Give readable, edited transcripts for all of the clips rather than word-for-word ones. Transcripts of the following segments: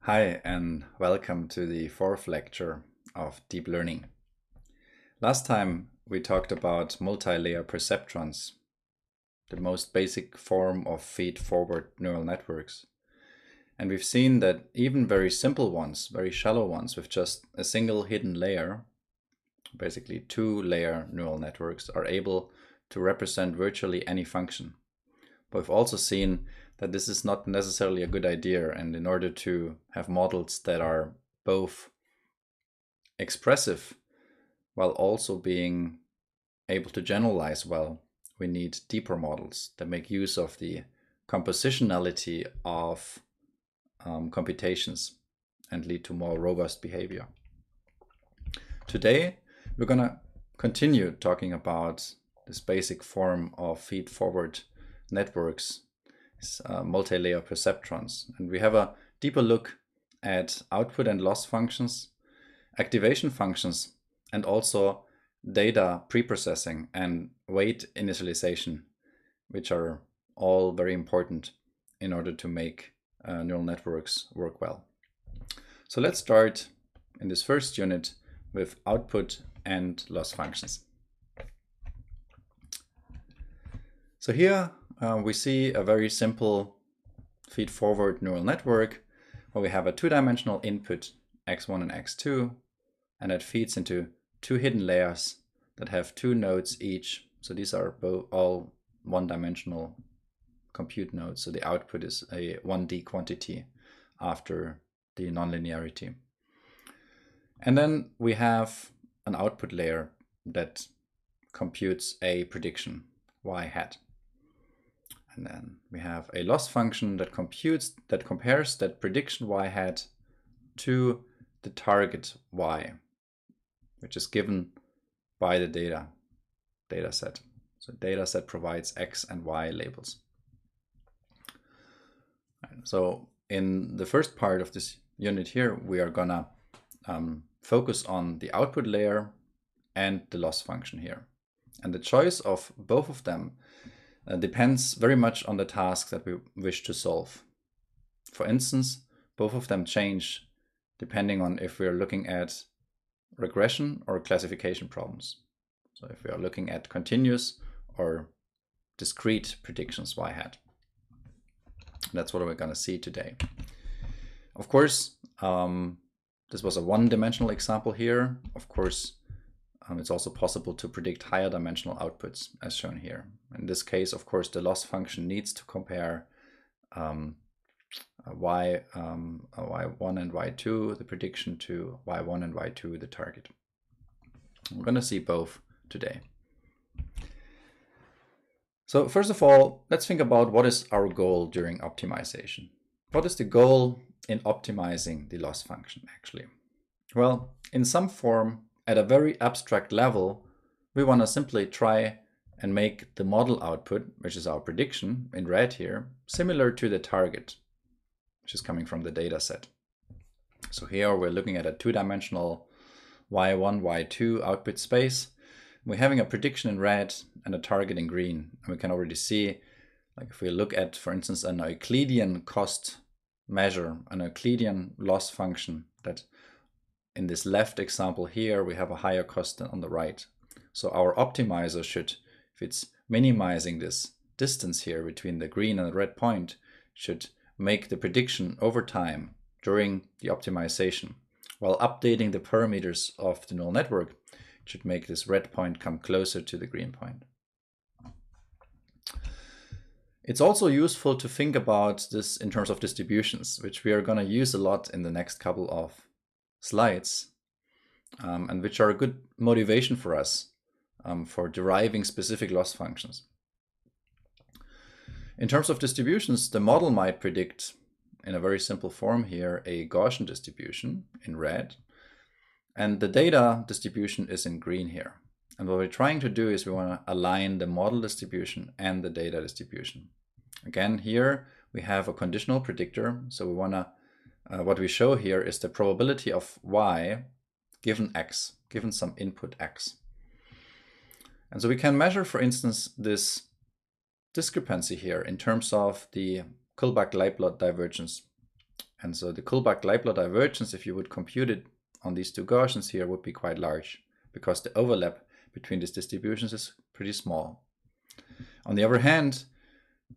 Hi and welcome to the fourth lecture of deep learning. Last time we talked about multi-layer perceptrons, the most basic form of feed-forward neural networks. And we've seen that even very simple ones, very shallow ones with just a single hidden layer, basically two-layer neural networks, are able to represent virtually any function. But we've also seen that this is not necessarily a good idea, and in order to have models that are both expressive while also being able to generalize well, we need deeper models that make use of the compositionality of computations and lead to more robust behavior. Today, we're going to continue talking about this basic form of feed-forward networks, multi-layer perceptrons. And we have a deeper look at output and loss functions, activation functions, and also data preprocessing and weight initialization, which are all very important in order to make neural networks work well. So let's start in this first unit with output and loss functions. So here we see a very simple feed-forward neural network where we have a two-dimensional input x1 and x2, and it feeds into two hidden layers that have two nodes each. So these are all one-dimensional compute nodes. So the output is a 1D quantity after the nonlinearity. And then we have an output layer that computes a prediction, y hat. And then we have a loss function that compares that prediction y hat to the target y, which is given by the data set. So data set provides x and y labels. So in the first part of this unit here, we are gonna focus on the output layer and the loss function here. And the choice of both of them depends very much on the task that we wish to solve. For instance, both of them change depending on if we are looking at regression or classification problems. So if we are looking at continuous or discrete predictions y hat. That's what we're going to see today. Of course, this was a one-dimensional example here. Of course, it's also possible to predict higher dimensional outputs as shown here. In this case, of course, the loss function needs to compare y1 and y2, the prediction, to y1 and y2, the target. We're going to see both today. So first of all, let's think about what is our goal during optimization. What is the goal in optimizing the loss function actually? Well, in some form, at a very abstract level, we want to simply try and make the model output, which is our prediction in red here, similar to the target, which is coming from the data set. So here we're looking at a two-dimensional y1, y2 output space. We're having a prediction in red and a target in green. And we can already see, like if we look at, for instance, an Euclidean cost measure, an Euclidean loss function, that in this left example here, we have a higher cost than on the right. So our optimizer should, if it's minimizing this distance here between the green and the red point, should make the prediction over time during the optimization, while updating the parameters of the neural network, should make this red point come closer to the green point. It's also useful to think about this in terms of distributions, which we are going to use a lot in the next couple of slides, and which are a good motivation for us for deriving specific loss functions. In terms of distributions, the model might predict, in a very simple form here, a Gaussian distribution in red, and the data distribution is in green here. And what we're trying to do is we want to align the model distribution and the data distribution. Again, here we have a conditional predictor. So we want to, what we show here is the probability of y given x, given some input x. And so we can measure, for instance, this discrepancy here in terms of the Kullback-Leibler divergence. And so the Kullback-Leibler divergence, if you would compute it on these two Gaussians here, would be quite large because the overlap between these distributions is pretty small. On the other hand,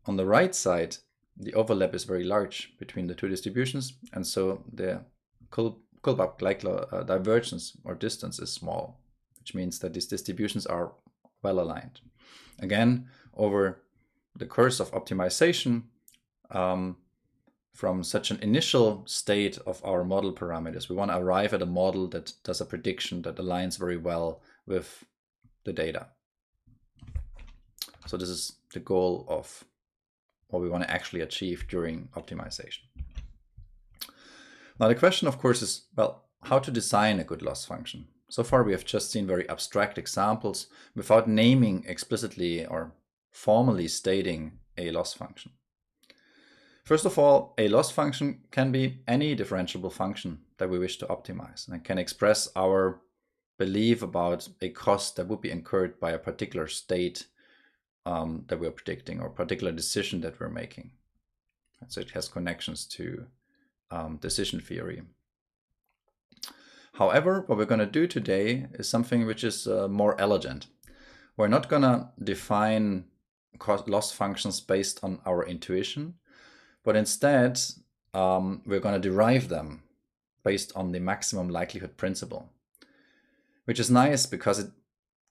on the right side, the overlap is very large between the two distributions, and so the Kullback-Leibler divergence or distance is small, which means that these distributions are well aligned. Again, over the course of optimization, from such an initial state of our model parameters, we want to arrive at a model that does a prediction that aligns very well with the data. So this is the goal of what we want to actually achieve during optimization. Now the question, of course, is, well, how to design a good loss function. So far we have just seen very abstract examples without naming explicitly or formally stating a loss function. First of all, a loss function can be any differentiable function that we wish to optimize, and it can express our belief about a cost that would be incurred by a particular state that we're predicting or particular decision that we're making. And so it has connections to decision theory. However, what we're going to do today is something which is more elegant. We're not going to define loss functions based on our intuition, but instead we're going to derive them based on the maximum likelihood principle, which is nice because it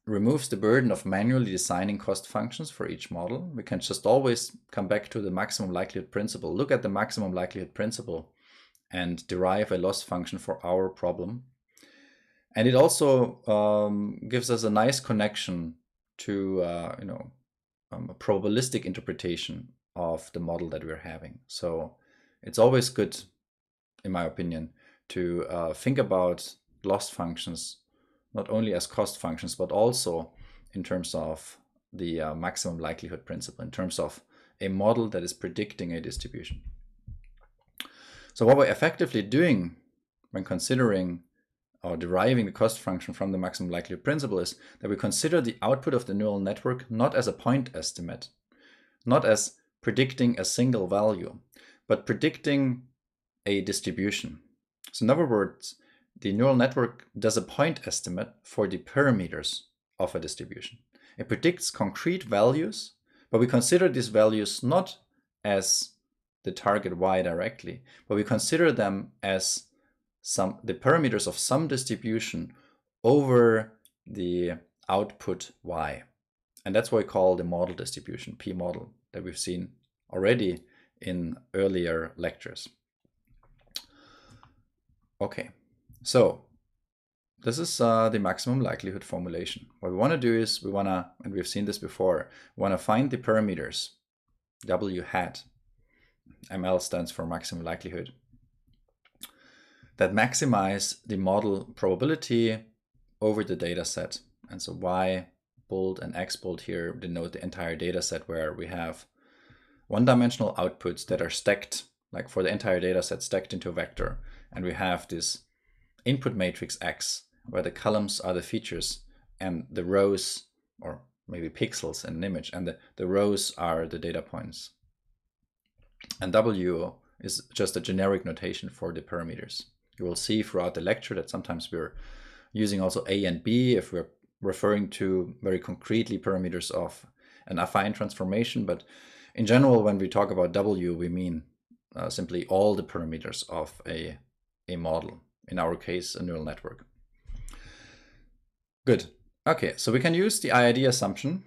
removes the burden of manually designing cost functions for each model. We can just always come back to the maximum likelihood principle, look at the maximum likelihood principle, and derive a loss function for our problem. And it also gives us a nice connection to a probabilistic interpretation of the model that we're having. So it's always good, in my opinion, to think about loss functions not only as cost functions, but also in terms of the maximum likelihood principle, in terms of a model that is predicting a distribution. So what we're effectively doing when considering or deriving the cost function from the maximum likelihood principle is that we consider the output of the neural network not as a point estimate, not as predicting a single value, but predicting a distribution. So in other words, the neural network does a point estimate for the parameters of a distribution. It predicts concrete values, but we consider these values not as the target y directly, but we consider them as the parameters of some distribution over the output y. And that's what we call the model distribution, P model, that we've seen already in earlier lectures. Okay, so this is the maximum likelihood formulation. What we want to do is and we've seen this before, we want to find the parameters W hat, ML stands for maximum likelihood, that maximize the model probability over the data set. And so Y bold and X bold here denote the entire data set where we have one-dimensional outputs that are stacked, like for the entire data set, stacked into a vector. And we have this input matrix X, where the columns are the features and the rows, or maybe pixels in an image, and the rows are the data points. And W is just a generic notation for the parameters. You will see throughout the lecture that sometimes we're using also A and B if we're referring to very concretely parameters of an affine transformation. But in general, when we talk about W, we mean simply all the parameters of a model, in our case, a neural network. Good. Okay, so we can use the IID assumption,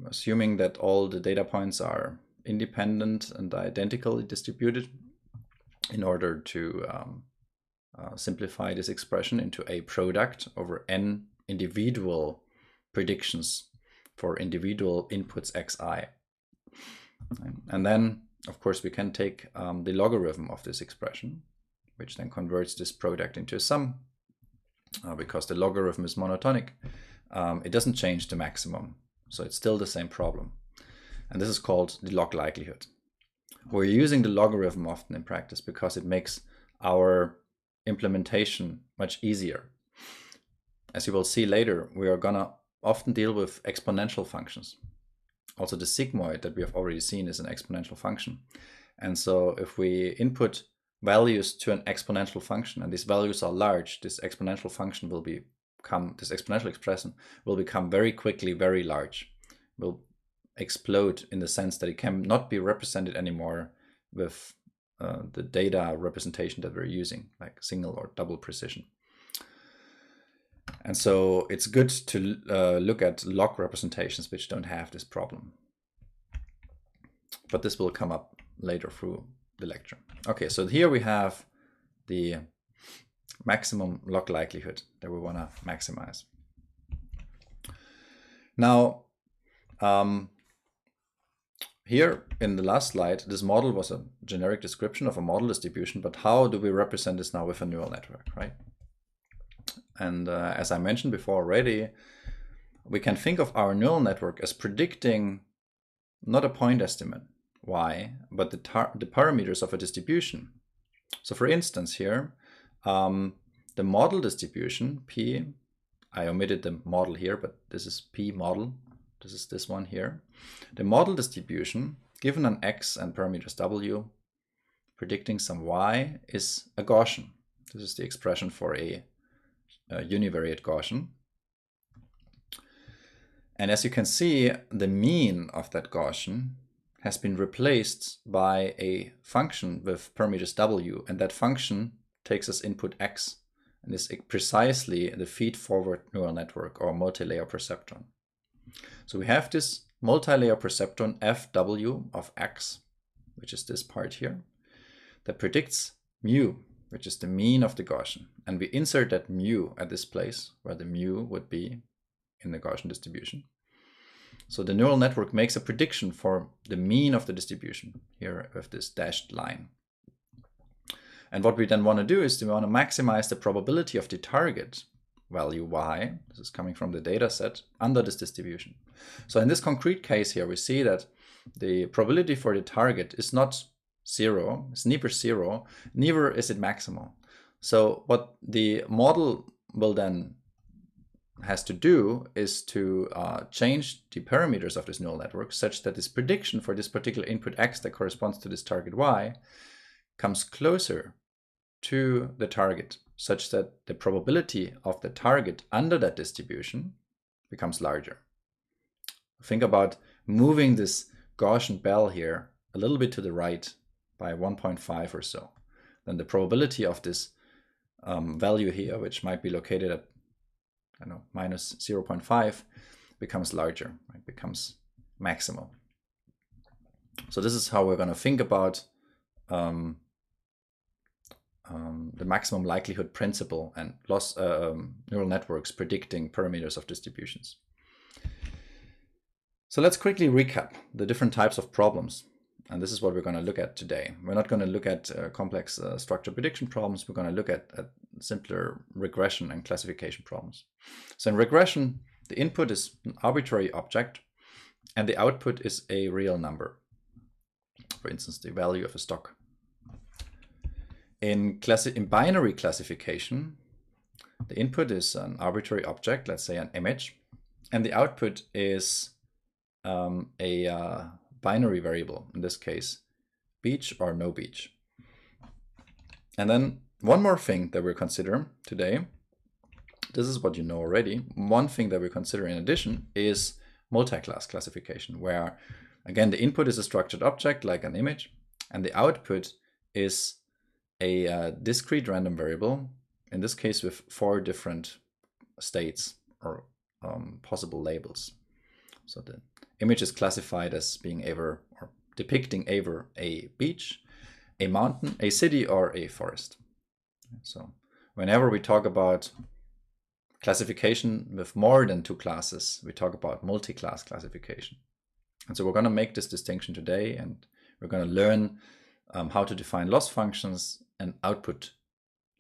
assuming that all the data points are independent and identically distributed, in order to simplify this expression into a product over n individual predictions for individual inputs xi. And then, of course, we can take the logarithm of this expression, which then converts this product into a sum. Because the logarithm is monotonic, it doesn't change the maximum, so it's still the same problem. And this is called the log likelihood. We're using the logarithm often in practice because it makes our implementation much easier. As you will see later, we are gonna often deal with exponential functions. Also, the sigmoid that we have already seen is an exponential function. And so if we input values to an exponential function, and these values are large, this exponential function will this exponential expression will become very quickly very large, will explode in the sense that it cannot be represented anymore with the data representation that we're using, like single or double precision. And so it's good to look at log representations which don't have this problem. But this will come up later through the lecture. Okay, so here we have the maximum log likelihood that we want to maximize. Now, here in the last slide, this model was a generic description of a model distribution, but how do we represent this now with a neural network, right? And as I mentioned before already, we can think of our neural network as predicting not a point estimate, y, but the parameters of a distribution. So for instance here, the model distribution, P, I omitted the model here, but this is P model. This is this one here. The model distribution, given an x and parameters w, predicting some y, is a Gaussian. This is the expression for a univariate Gaussian. And as you can see, the mean of that Gaussian has been replaced by a function with parameters w, and that function takes as input x, and is precisely the feed-forward neural network or multi-layer perceptron. So we have this multi-layer perceptron fw of x, which is this part here, that predicts mu, which is the mean of the Gaussian. And we insert that mu at this place where the mu would be in the Gaussian distribution. So the neural network makes a prediction for the mean of the distribution here with this dashed line. And what we then want to do is we want to maximize the probability of the target value y, this is coming from the data set, under this distribution. So in this concrete case here, we see that the probability for the target is not zero, it's neither zero, neither is it maximal. So what the model will then has to do is to change the parameters of this neural network such that this prediction for this particular input x that corresponds to this target y comes closer to the target, such that the probability of the target under that distribution becomes larger. Think about moving this Gaussian bell here a little bit to the right by 1.5 or so. Then the probability of this value here, which might be located at, I don't know, minus 0.5, becomes larger, right? Becomes maximal. So this is how we're going to think about the maximum likelihood principle and neural networks predicting parameters of distributions. So let's quickly recap the different types of problems. And this is what we're going to look at today. We're not going to look at complex structure prediction problems. We're going to look at simpler regression and classification problems. So in regression, the input is an arbitrary object and the output is a real number. For instance, the value of a stock. In binary classification, the input is an arbitrary object, let's say an image, and the output is a binary variable, in this case, beach or no beach. And then one more thing that we'll consider today, this is what you know already, one thing that we consider in addition is multi-class classification, where again the input is a structured object like an image, and the output is a discrete random variable, in this case with 4 different states or possible labels. So the image is classified as being either or depicting either a beach, a mountain, a city, or a forest. So whenever we talk about classification with more than 2 classes, we talk about multi-class classification. And so we're going to make this distinction today, and we're going to learn how to define loss functions and output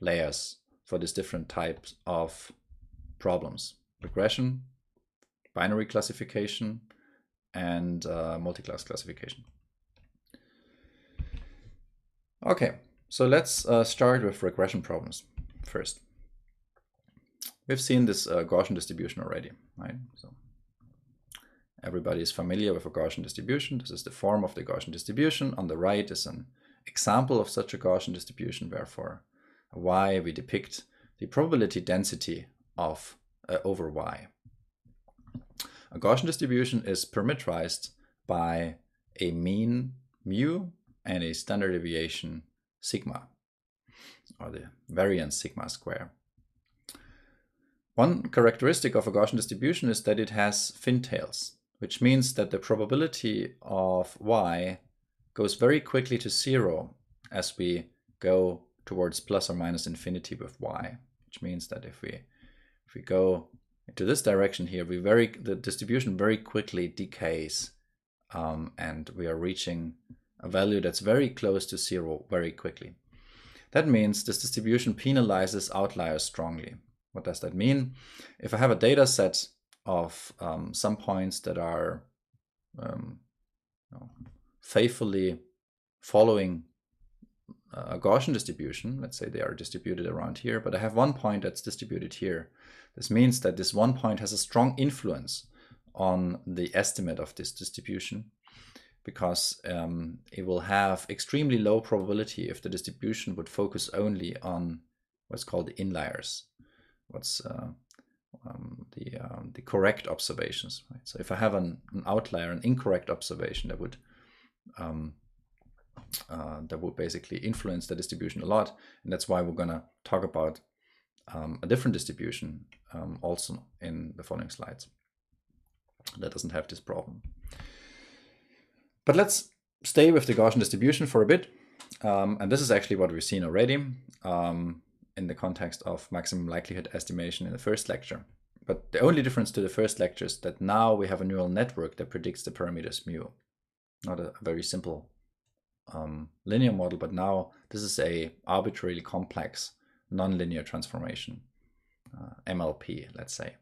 layers for these different types of problems: regression, binary classification, and multi-class classification. Okay, so let's start with regression problems first. We've seen this Gaussian distribution already, right? So everybody is familiar with a Gaussian distribution. This is the form of the Gaussian distribution. On the right is an example of such a Gaussian distribution where for y we depict the probability density of over y. A Gaussian distribution is parameterized by a mean mu and a standard deviation sigma, or the variance sigma square. One characteristic of a Gaussian distribution is that it has fin tails, which means that the probability of y goes very quickly to 0 as we go towards plus or minus infinity with y, which means that if we go into this direction here, the distribution very quickly decays, and we are reaching a value that's very close to 0 very quickly. That means this distribution penalizes outliers strongly. What does that mean? If I have a data set of some points that are faithfully following a Gaussian distribution, let's say they are distributed around here, but I have one point that's distributed here. This means that this one point has a strong influence on the estimate of this distribution, because it will have extremely low probability if the distribution would focus only on what's called the inliers, what's the correct observations. Right? So if I have an outlier, an incorrect observation, that would basically influence the distribution a lot, and that's why we're going to talk about a different distribution also in the following slides that doesn't have this problem. But let's stay with the Gaussian distribution for a bit, and this is actually what we've seen already in the context of maximum likelihood estimation in the first lecture. But the only difference to the first lecture is that now we have a neural network that predicts the parameters mu. Not a very simple linear model, but now this is a arbitrarily complex nonlinear transformation, MLP, let's say.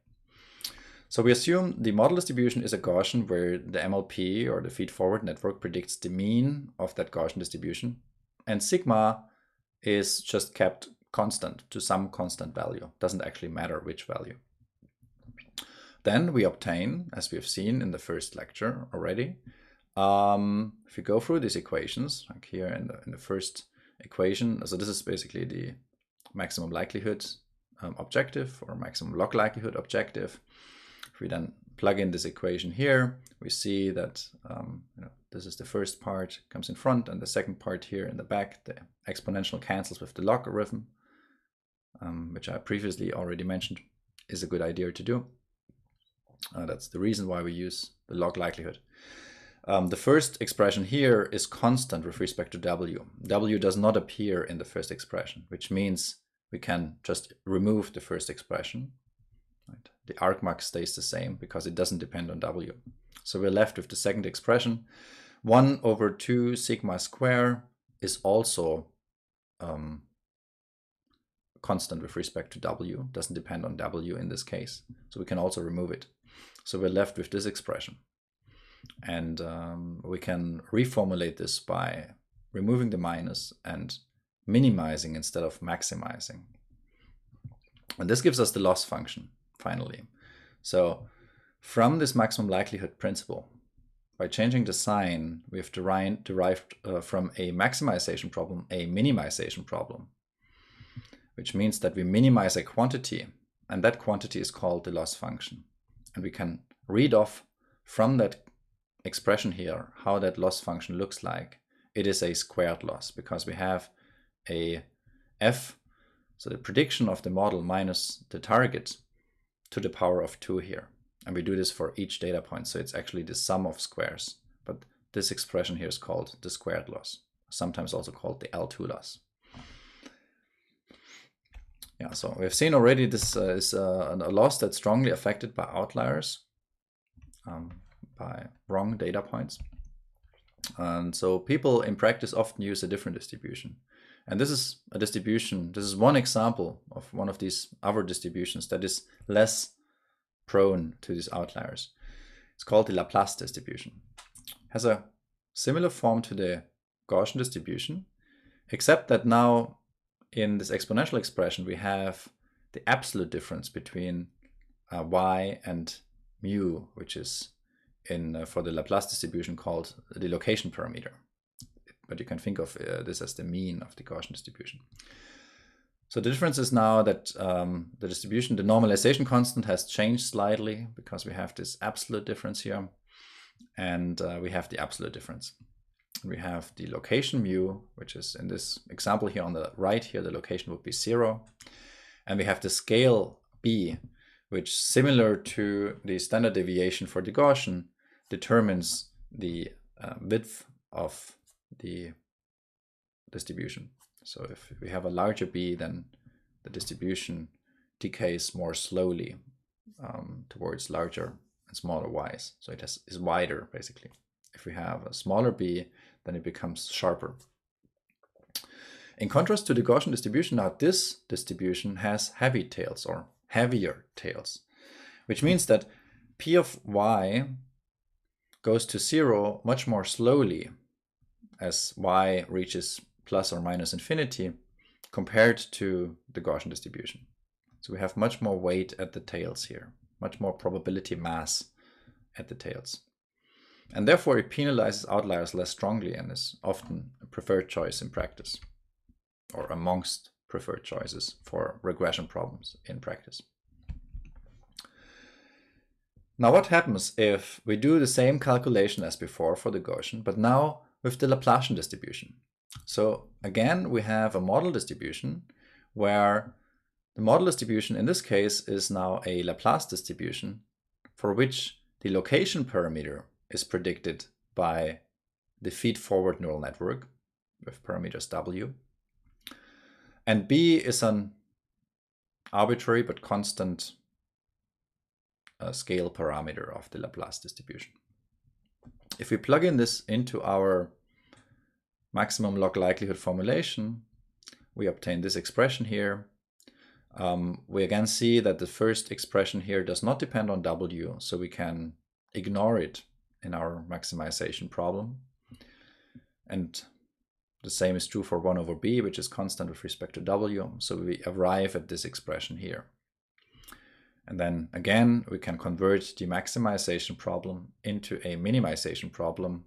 So we assume the model distribution is a Gaussian where the MLP, or the feed-forward network, predicts the mean of that Gaussian distribution, and sigma is just kept constant to some constant value. Doesn't actually matter which value. Then we obtain, as we have seen in the first lecture already, if you go through these equations, like here in the first equation, so this is basically the maximum likelihood objective, or maximum log likelihood objective. If we then plug in this equation here, we see that this is the first part comes in front, and the second part here in the back, the exponential cancels with the logarithm, which I previously already mentioned is a good idea to do. That's the reason why we use the log likelihood. The first expression here is constant with respect to w. W does not appear in the first expression, which means we can just remove the first expression. Right? The argmax stays the same because it doesn't depend on w. So we're left with the second expression. 1 over 2 sigma square is also constant with respect to w, doesn't depend on w in this case. So we can also remove it. So we're left with this expression. And we can reformulate this by removing the minus and minimizing instead of maximizing. And this gives us the loss function, finally. So from this maximum likelihood principle, by changing the sign, we have derived from a maximization problem a minimization problem, which means that we minimize a quantity, and that quantity is called the loss function. And we can read off from that expression here how that loss function looks like. It is a squared loss because we have a f, so the prediction of the model minus the target, to the power of 2 here. And we do this for each data point, so it's actually the sum of squares. But this expression here is called the squared loss, sometimes also called the L2 loss. Yeah, so we've seen already this is a loss that's strongly affected by outliers, by wrong data points. And so people in practice often use a different distribution. And this is a distribution, this is one example of one of these other distributions that is less prone to these outliers. It's called the Laplace distribution. It has a similar form to the Gaussian distribution, except that now in this exponential expression we have the absolute difference between y and mu, which is for the Laplace distribution called the location parameter. but you can think of this as the mean of the Gaussian distribution. So the difference is now that the distribution, the normalization constant has changed slightly because we have this absolute difference here, and we have the absolute difference. We have the location mu, which is in this example here on the right here, the location would be 0. And we have the scale b, which, similar to the standard deviation for the Gaussian, determines the width of the distribution. So if we have a larger b, then the distribution decays more slowly towards larger and smaller y's. So it is wider, basically. If we have a smaller b, then it becomes sharper. In contrast to the Gaussian distribution, now this distribution has heavy tails, or heavier tails, which means that p of y goes to 0 much more slowly as y reaches plus or minus infinity compared to the Gaussian distribution. So we have much more weight at the tails here, much more probability mass at the tails. And therefore it penalizes outliers less strongly and is often a preferred choice in practice, or amongst preferred choices for regression problems in practice. Now what happens if we do the same calculation as before for the Gaussian, but now with the Laplacian distribution? So again, we have a model distribution where the model distribution in this case is now a Laplace distribution for which the location parameter is predicted by the feed-forward neural network with parameters w. And b is an arbitrary but constant scale parameter of the Laplace distribution. If we plug in this into our maximum log likelihood formulation, we obtain this expression here. We again see that the first expression here does not depend on w, so we can ignore it in our maximization problem. And the same is true for 1 over b, which is constant with respect to w, so we arrive at this expression here. And then again, we can convert the maximization problem into a minimization problem,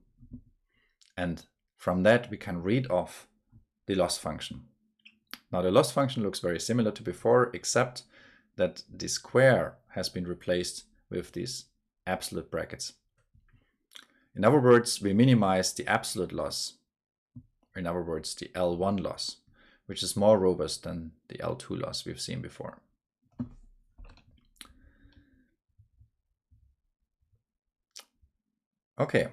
and from that we can read off the loss function. Now the loss function looks very similar to before, except that the square has been replaced with these absolute brackets. In other words, we minimize the absolute loss, or in other words, the L1 loss, which is more robust than the L2 loss we've seen before. Okay.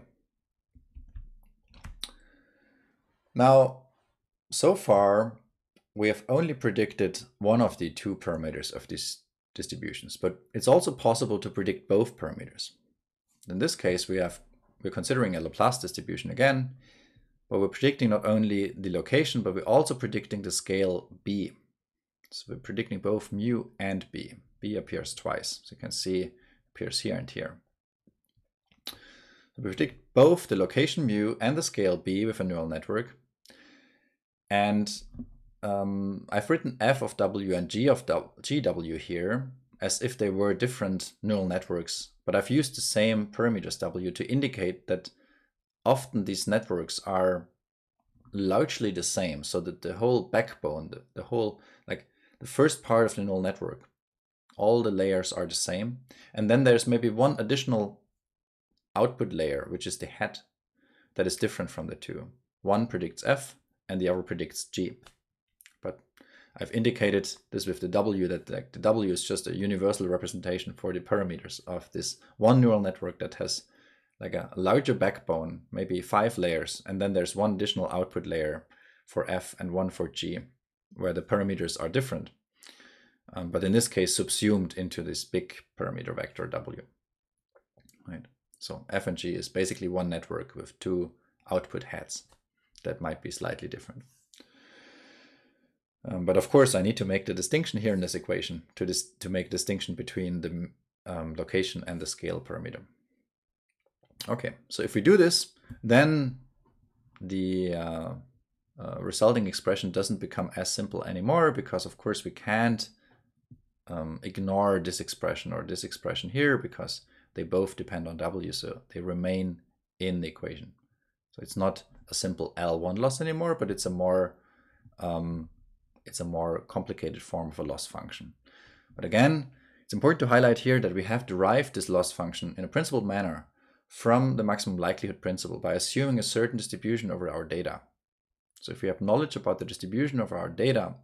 Now, so far, we have only predicted one of the two parameters of these distributions, but it's also possible to predict both parameters. In this case, we're considering a Laplace distribution again, but we're predicting not only the location, but we're also predicting the scale b. So we're predicting both mu and b. B appears twice, so you can see it appears here and here. So we predict both the location mu and the scale b with a neural network. And I've written f of w and g of gw here as if they were different neural networks, but I've used the same parameters w to indicate that often these networks are largely the same, so that the whole backbone, the whole, like the first part of the neural network, all the layers are the same. And then there's maybe one additional output layer, which is the head, that is different from the two. One predicts f and the other predicts g. But I've indicated this with the w, that like, the w is just a universal representation for the parameters of this one neural network that has like a larger backbone, maybe 5 layers, and then there's one additional output layer for f and one for g, where the parameters are different. But in this case, subsumed into this big parameter vector w. Right? So f and g is basically one network with 2 output heads that might be slightly different. But of course, I need to make the distinction here in this equation to make distinction between the location and the scale parameter. Okay, so if we do this, then the resulting expression doesn't become as simple anymore, because of course we can't ignore this expression or this expression here, because they both depend on w, so they remain in the equation. So it's not a simple L1 loss anymore, but it's a more complicated form of a loss function. But again, it's important to highlight here that we have derived this loss function in a principled manner from the maximum likelihood principle by assuming a certain distribution over our data. So if we have knowledge about the distribution of our data,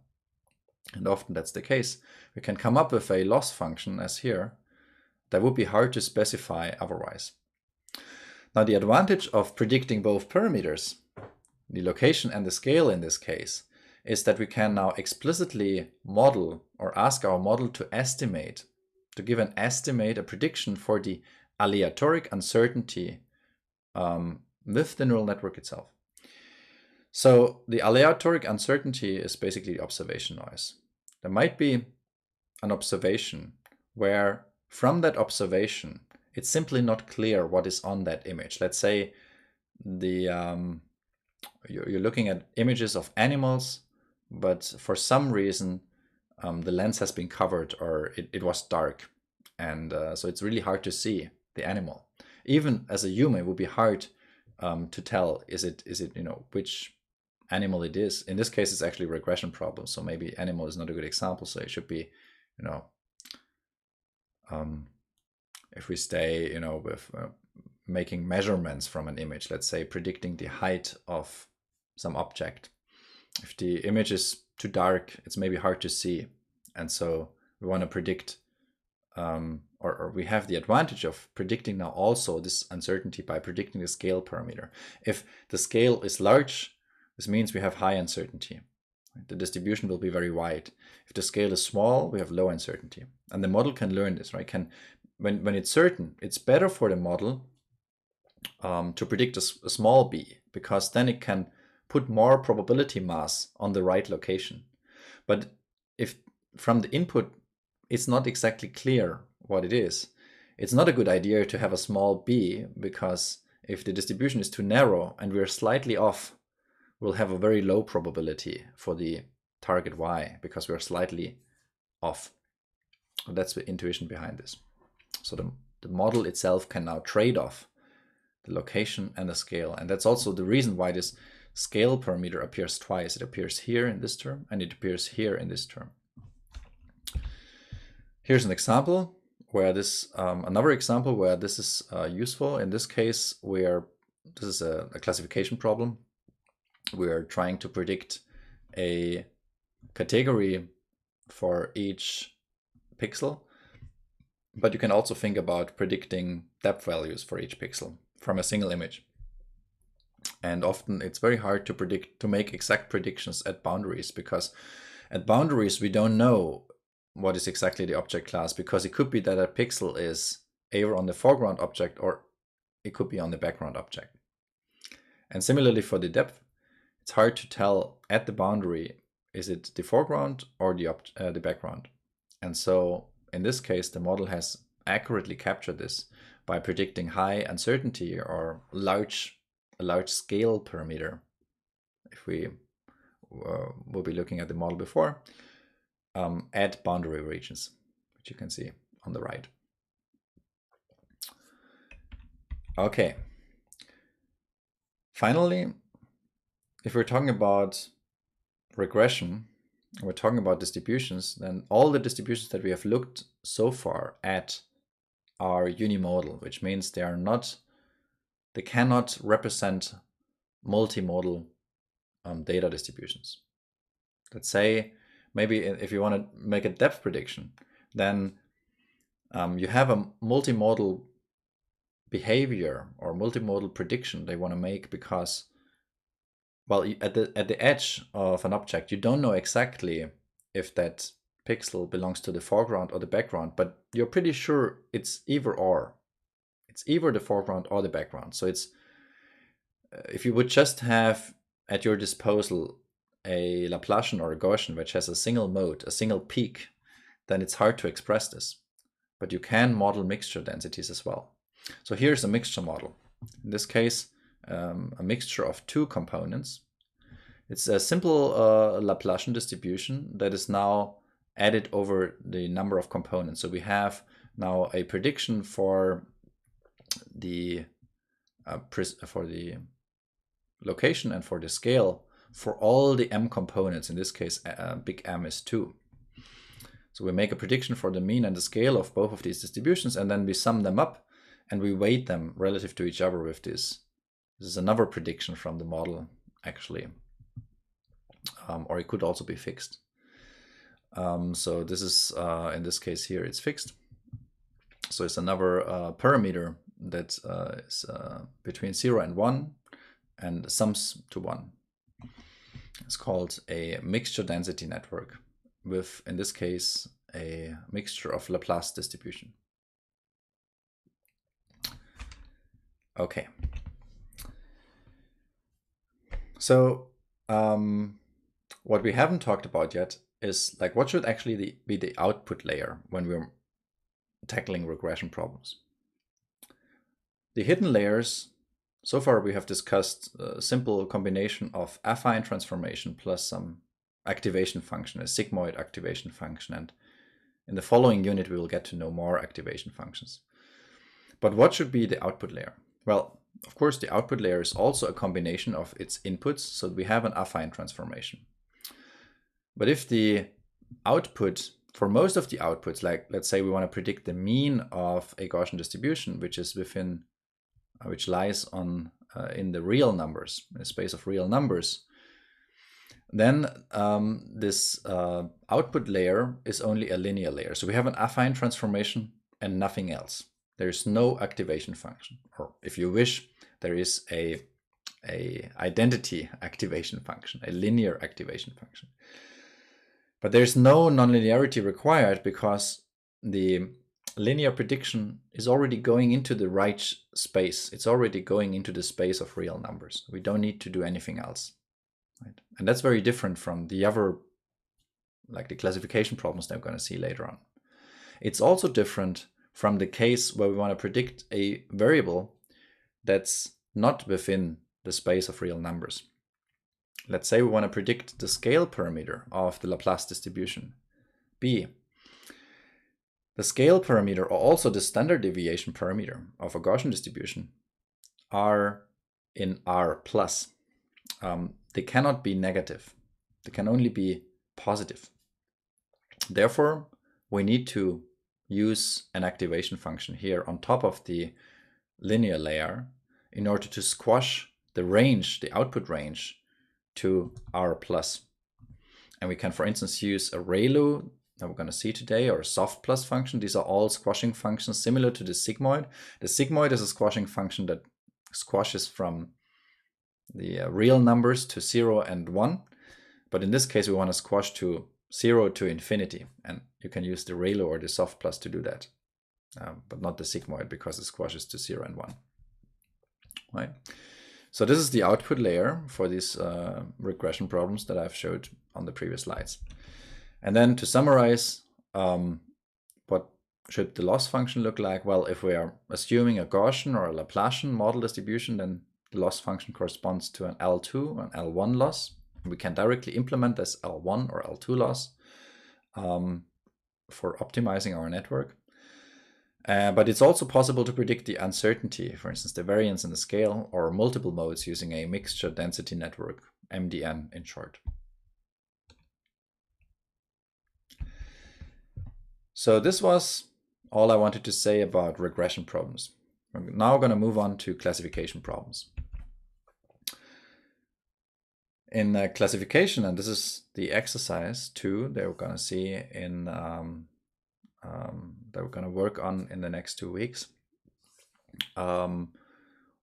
and often that's the case, we can come up with a loss function as here that would be hard to specify otherwise. Now the advantage of predicting both parameters, the location and the scale in this case, is that we can now explicitly model or ask our model to estimate, to give an estimate, a prediction for the aleatoric uncertainty with the neural network itself. So the aleatoric uncertainty is basically observation noise. There might be an observation where from that observation, it's simply not clear what is on that image. Let's say you're looking at images of animals, but for some reason, the lens has been covered or it was dark. And so it's really hard to see the animal. Even as a human, it would be hard to tell, is it which animal it is. In this case, it's actually a regression problem. So maybe animal is not a good example. So it should be, if we stay, with making measurements from an image, let's say predicting the height of some object. If the image is too dark, it's maybe hard to see. And so we want to predict, or we have the advantage of predicting now also this uncertainty by predicting the scale parameter. If the scale is large, this means we have high uncertainty. The distribution will be very wide. If the scale is small, we have low uncertainty. And the model can learn this, right? When it's certain, it's better for the model to predict a small b, because then it can put more probability mass on the right location. But if from the input it's not exactly clear what it is, it's not a good idea to have a small b, because if the distribution is too narrow and we're slightly off, we'll have a very low probability for the target y because we're slightly off. That's the intuition behind this. So the model itself can now trade off the location and the scale. And that's also the reason why this scale parameter appears twice. It appears here in this term and it appears here in this term. Here's an example where this, another example where this is useful. In this case, this is a classification problem. We're trying to predict a category for each pixel, but you can also think about predicting depth values for each pixel from a single image. And often it's very hard to make exact predictions at boundaries, because at boundaries we don't know what is exactly the object class, because it could be that a pixel is either on the foreground object or it could be on the background object. And similarly for the depth, it's hard to tell at the boundary, is it the foreground or the background? And so in this case, the model has accurately captured this by predicting high uncertainty or a large scale parameter. If we will be looking at the model before, at boundary regions, which you can see on the right. Okay. Finally, if we're talking about regression, we're talking about distributions, then all the distributions that we have looked so far at are unimodal, which means they cannot represent multimodal data distributions. Let's say maybe if you want to make a depth prediction, then you have a multimodal behavior or multimodal prediction they want to make, because well, at the edge of an object, you don't know exactly if that pixel belongs to the foreground or the background, but you're pretty sure it's either or. It's either the foreground or the background. So it's if you would just have at your disposal a Laplacian or a Gaussian which has a single mode, a single peak, then it's hard to express this. But you can model mixture densities as well. So here's a mixture model. In this case, a mixture of two components. It's a simple Laplacian distribution that is now added over the number of components. So we have now a prediction for the location and for the scale for all the m components. In this case, big M is 2. So we make a prediction for the mean and the scale of both of these distributions, and then we sum them up and we weight them relative to each other with this. This is another prediction from the model, actually. Or it could also be fixed. So this is, in this case here, it's fixed. So it's another parameter that is between 0 and 1 and sums to 1. It's called a mixture density network with, in this case, a mixture of Laplace distribution. Okay. So what we haven't talked about yet is like what should actually be the output layer when we're tackling regression problems. The hidden layers, so far we have discussed a simple combination of affine transformation plus some activation function, a sigmoid activation function, and in the following unit we will get to know more activation functions. But what should be the output layer? Well, of course the output layer is also a combination of its inputs, so we have an affine transformation. But if the output, for most of the outputs, like let's say we want to predict the mean of a Gaussian distribution, which is within, which lies on in the real numbers, in the space of real numbers, then this output layer is only a linear layer. So we have an affine transformation and nothing else. There is no activation function, or if you wish, there is a identity activation function, a linear activation function. But there's no nonlinearity required because the linear prediction is already going into the right space. It's already going into the space of real numbers. We don't need to do anything else. Right? And that's very different from the other, like the classification problems that I'm going to see later on. It's also different from the case where we want to predict a variable that's not within the space of real numbers. Let's say we want to predict the scale parameter of the Laplace distribution, B. The scale parameter, or also the standard deviation parameter of a Gaussian distribution, are in R+. They cannot be negative. They can only be positive. Therefore, we need to use an activation function here on top of the linear layer in order to squash the range, the output range, to R+. And we can, for instance, use a ReLU that we're going to see today, or a soft plus function. These are all squashing functions similar to the sigmoid. The sigmoid is a squashing function that squashes from the real numbers to 0 and 1. But in this case, we want to squash to 0 to infinity. And you can use the ReLU or the soft plus to do that. But not the sigmoid, because it squashes to 0 and 1. Right? So this is the output layer for these regression problems that I've showed on the previous slides. And then to summarize, what should the loss function look like? Well, if we are assuming a Gaussian or a Laplacian model distribution, then the loss function corresponds to an L2 or an L1 loss. We can directly implement this L1 or L2 loss for optimizing our network. But it's also possible to predict the uncertainty, for instance, the variance in the scale, or multiple modes using a mixture density network, MDN in short. So this was all I wanted to say about regression problems. We're now going to move on to classification problems. In classification, and this is the exercise 2 that we're going to see in that we're going to work on in the next 2 weeks.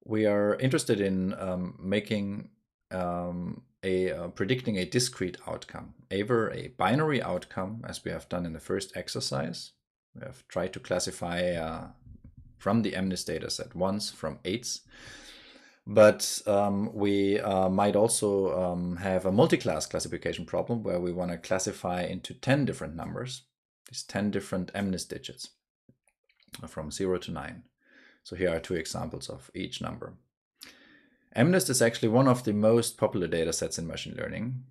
We are interested in predicting a discrete outcome, either a binary outcome, as we have done in the first exercise. We have tried to classify from the MNIST dataset ones from 8s. But we might also have a multi-class classification problem where we want to classify into 10 different numbers, these 10 different MNIST digits from 0 to 9. So here are 2 examples of each number. MNIST is actually one of the most popular data sets in machine learning.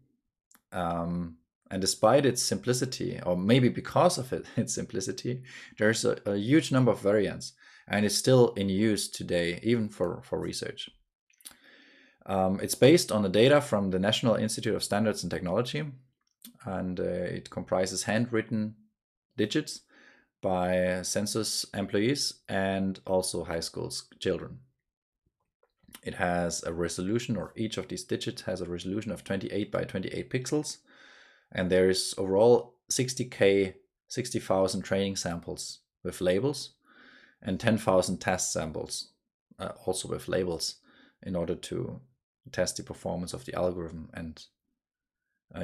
And despite its simplicity, or maybe because of its simplicity, there's a huge number of variants, and it's still in use today, even for research. It's based on the data from the National Institute of Standards and Technology, and it comprises handwritten digits by census employees and also high school children. It has a resolution, or each of these digits has a resolution of 28 by 28 pixels, and there is overall 60,000 training samples with labels and 10,000 test samples also with labels in order to test the performance of the algorithm. And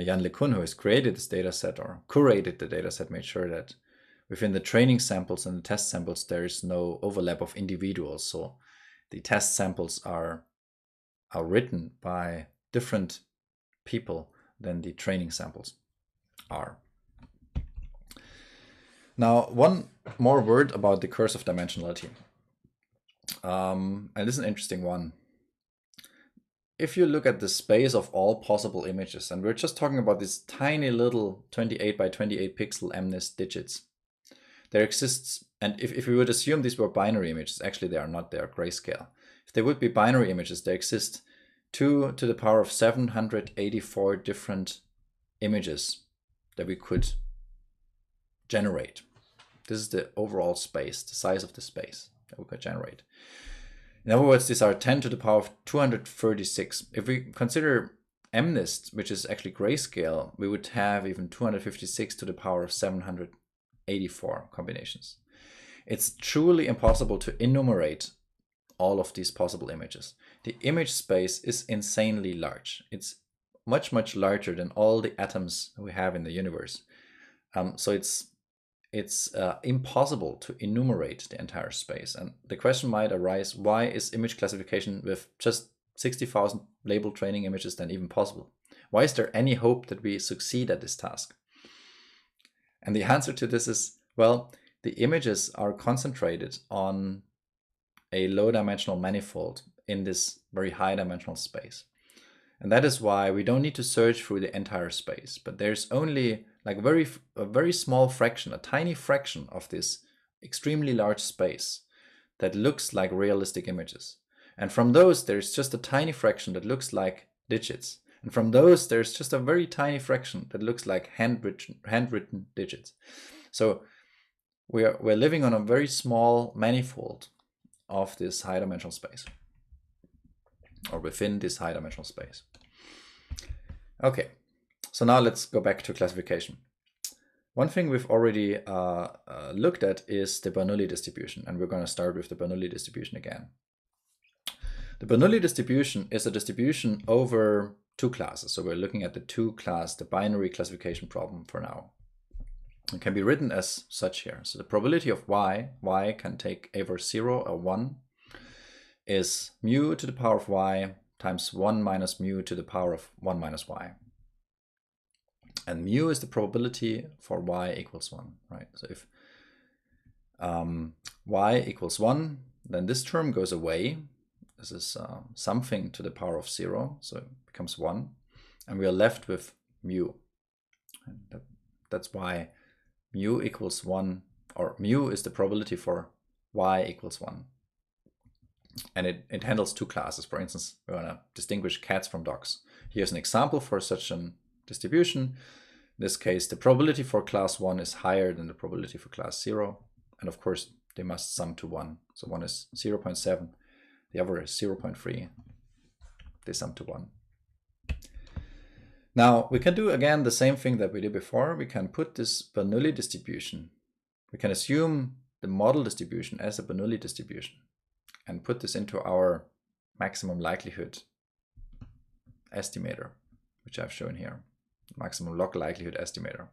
Jan LeCun, who has created this data set or curated the data set, made sure that within the training samples and the test samples, there is no overlap of individuals. So the test samples are written by different people than the training samples are. Now, one more word about the curse of dimensionality. And this is an interesting one. If you look at the space of all possible images, and we're just talking about these tiny little 28 by 28 pixel MNIST digits, there exists, and if we would assume these were binary images, actually they are not, they are grayscale. If they would be binary images, there exist 2 to the power of 784 different images that we could generate. This is the overall space, the size of the space that we could generate. In other words, these are 10 to the power of 236. If we consider MNIST, which is actually grayscale, we would have even 256 to the power of 784 combinations. It's truly impossible to enumerate all of these possible images. The image space is insanely large. It's much, much larger than all the atoms we have in the universe. So it's impossible to enumerate the entire space. And the question might arise, why is image classification with just 60,000 labeled training images then even possible? Why is there any hope that we succeed at this task? And the answer to this is, well, the images are concentrated on a low dimensional manifold in this very high dimensional space. And that is why we don't need to search through the entire space, but there's only like a very small fraction, a tiny fraction of this extremely large space that looks like realistic images. And from those, there's just a tiny fraction that looks like digits. And from those, there's just a very tiny fraction that looks like handwritten digits. So we're living on a very small manifold of this high dimensional space, or within this high dimensional space. Okay, so now let's go back to classification. One thing we've already looked at is the Bernoulli distribution, and we're going to start with the Bernoulli distribution again. The Bernoulli distribution is a distribution over two classes. So we're looking at the binary classification problem for now. It can be written as such here. So the probability of y can take either 0 or 1, is mu to the power of y times 1 minus mu to the power of 1 minus y. And mu is the probability for y equals 1, right? So if y equals 1, then this term goes away. This is something to the power of 0, so it becomes 1. And we are left with mu. And that's why mu equals 1, or mu is the probability for y equals 1. And it handles two classes. For instance, we want to distinguish cats from dogs. Here's an example for such a distribution. In this case, the probability for class 1 is higher than the probability for class 0. And of course, they must sum to 1. So one is 0.7, the other is 0.3. They sum to 1. Now, we can do again the same thing that we did before. We can put this Bernoulli distribution. We can assume the model distribution as a Bernoulli distribution and put this into our maximum likelihood estimator, which I've shown here, maximum log likelihood estimator.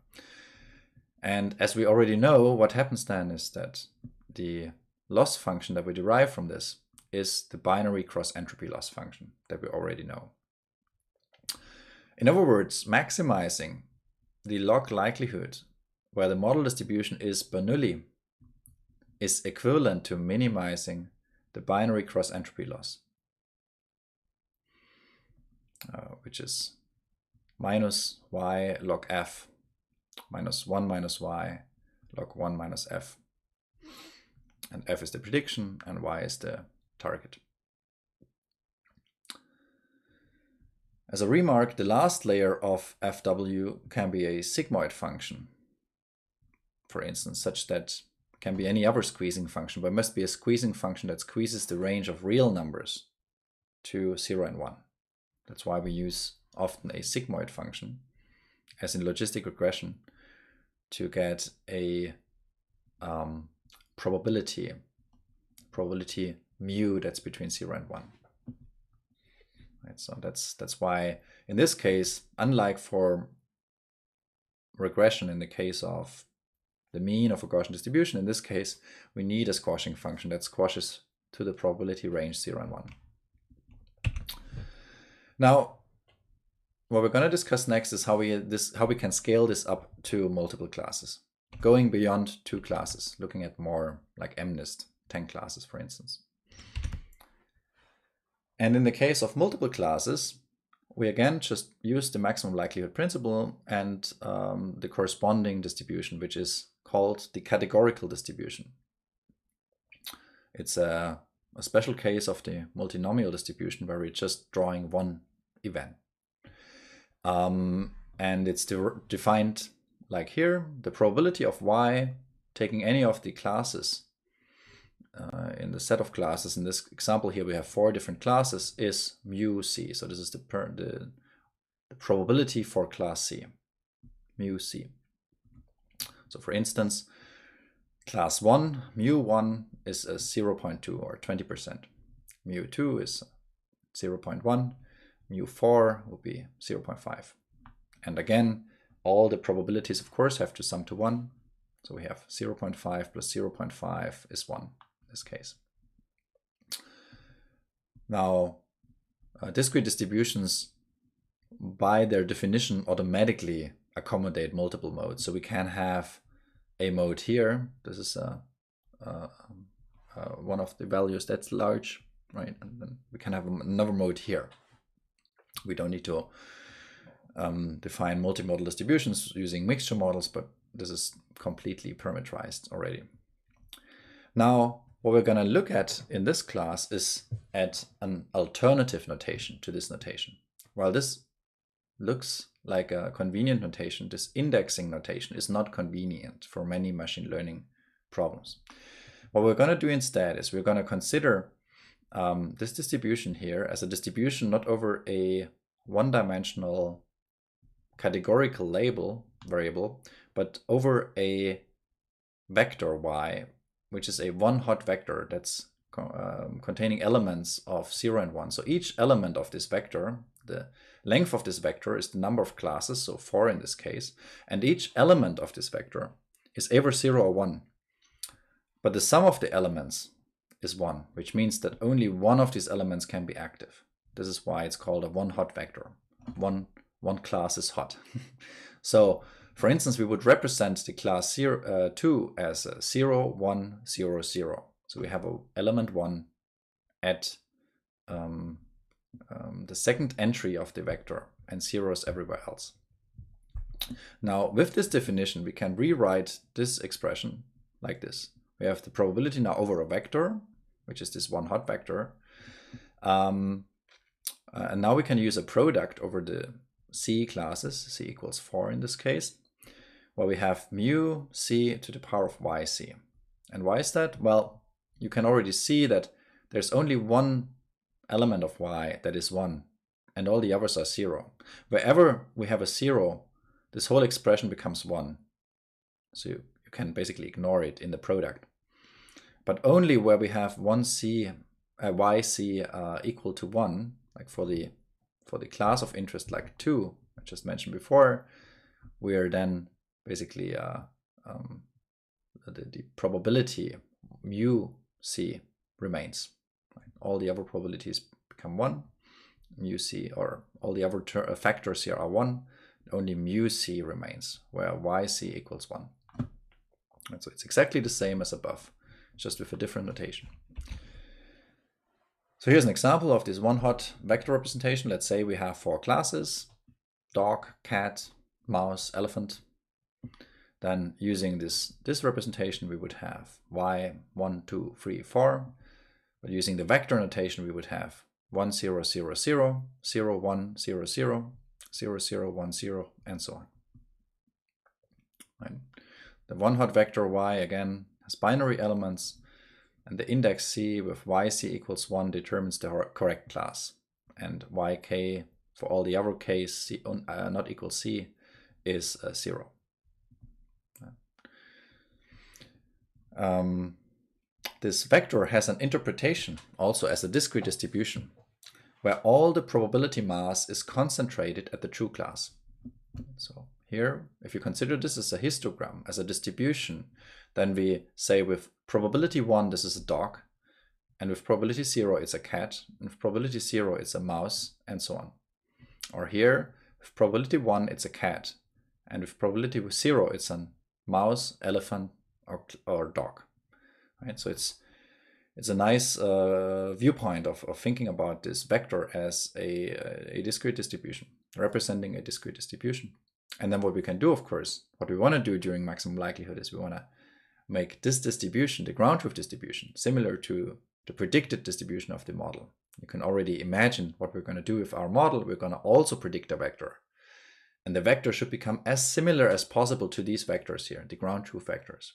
And as we already know, what happens then is that the loss function that we derive from this is the binary cross entropy loss function that we already know. In other words, maximizing the log likelihood where the model distribution is Bernoulli is equivalent to minimizing the binary cross entropy loss, which is minus y log f minus 1 minus y log 1 minus f. And f is the prediction and y is the target. As a remark, the last layer of fw can be a sigmoid function, for instance, such that can be any other squeezing function, but it must be a squeezing function that squeezes the range of real numbers to 0 and 1. That's why we use often a sigmoid function, as in logistic regression, to get a probability mu that's between 0 and 1. Right, so that's why in this case, unlike for regression in the case of the mean of a Gaussian distribution, in this case we need a squashing function that squashes to the probability range 0 and 1. Now, what we're going to discuss next is how we can scale this up to multiple classes, going beyond 2 classes, looking at more like MNIST, 10 classes, for instance. And in the case of multiple classes, we again just use the maximum likelihood principle and the corresponding distribution, which is called the categorical distribution. It's a special case of the multinomial distribution where we're just drawing one event. And it's defined like here: the probability of y taking any of the classes in the set of classes. In this example here we have 4 different classes, is mu c. So this is the probability for class C, mu c. So for instance, class 1, mu 1 is a 0.2 or 20%. Mu 2 is 0.1. Mu 4 will be 0.5. And again, all the probabilities, of course, have to sum to 1. So we have 0.5 plus 0.5 is 1 in this case. Now, discrete distributions, by their definition, automatically accommodate multiple modes. So we can have a mode here. This is one of the values that's large, right? And then we can have another mode here. We don't need to define multimodal distributions using mixture models, but this is completely parameterized already. Now, what we're going to look at in this class is at an alternative notation to this notation. While this looks like a convenient notation, this indexing notation is not convenient for many machine learning problems. What we're going to do instead is we're going to consider this distribution here as a distribution not over a one-dimensional categorical variable, but over a vector y, which is a one-hot vector that's containing elements of 0 and 1. So each element of this vector, the length of this vector is the number of classes, so 4 in this case, and each element of this vector is either 0 or 1. But the sum of the elements is 1, which means that only one of these elements can be active. This is why it's called a one-hot vector. One class is hot. So, for instance, we would represent the class 2 as 0, 1, 0, 0. So we have an element 1 at the second entry of the vector and zeros everywhere else. Now, with this definition, we can rewrite this expression like this. We have the probability now over a vector, which is this one-hot vector. And now we can use a product over the C classes, C equals 4 in this case, where we have mu C to the power of yc. And why is that? Well, you can already see that there's only one element of y that is 1, and all the others are 0. Wherever we have a 0, this whole expression becomes 1. So you can basically ignore it in the product. But only where we have yc equal to 1, like for the class of interest like 2, I just mentioned before, we are then basically the probability mu c remains. Right? All the other probabilities become 1. Mu c, or all the other factors here are 1. Only mu c remains, where yc equals 1. And so it's exactly the same as above, just with a different notation. So here's an example of this one-hot vector representation. Let's say we have 4 classes: dog, cat, mouse, elephant. Then using this representation, we would have y 1, 2, 3, 4. But using the vector notation, we would have 1, 0, 0, 0, 0, 1, 0, 0, 0, 0, 1, 0, and so on. Right. The one-hot vector y, again, has binary elements, and the index c with yc equals 1 determines the correct class. And yk, for all the other k's c, not equal c, is 0. This vector has an interpretation also as a discrete distribution, where all the probability mass is concentrated at the true class. So here, if you consider this as a histogram, as a distribution, then we say with probability 1, this is a dog, and with probability 0, it's a cat, and with probability 0, it's a mouse, and so on. Or here, with probability 1, it's a cat, and with probability 0, it's a mouse, elephant, or dog. Right? So it's a nice viewpoint of thinking about this vector as a discrete distribution, representing a discrete distribution. And then what we can do, of course, what we want to do during maximum likelihood is we want to make this distribution, the ground truth distribution, similar to the predicted distribution of the model. You can already imagine what we're going to do with our model. We're going to also predict a vector. And the vector should become as similar as possible to these vectors here, the ground truth vectors.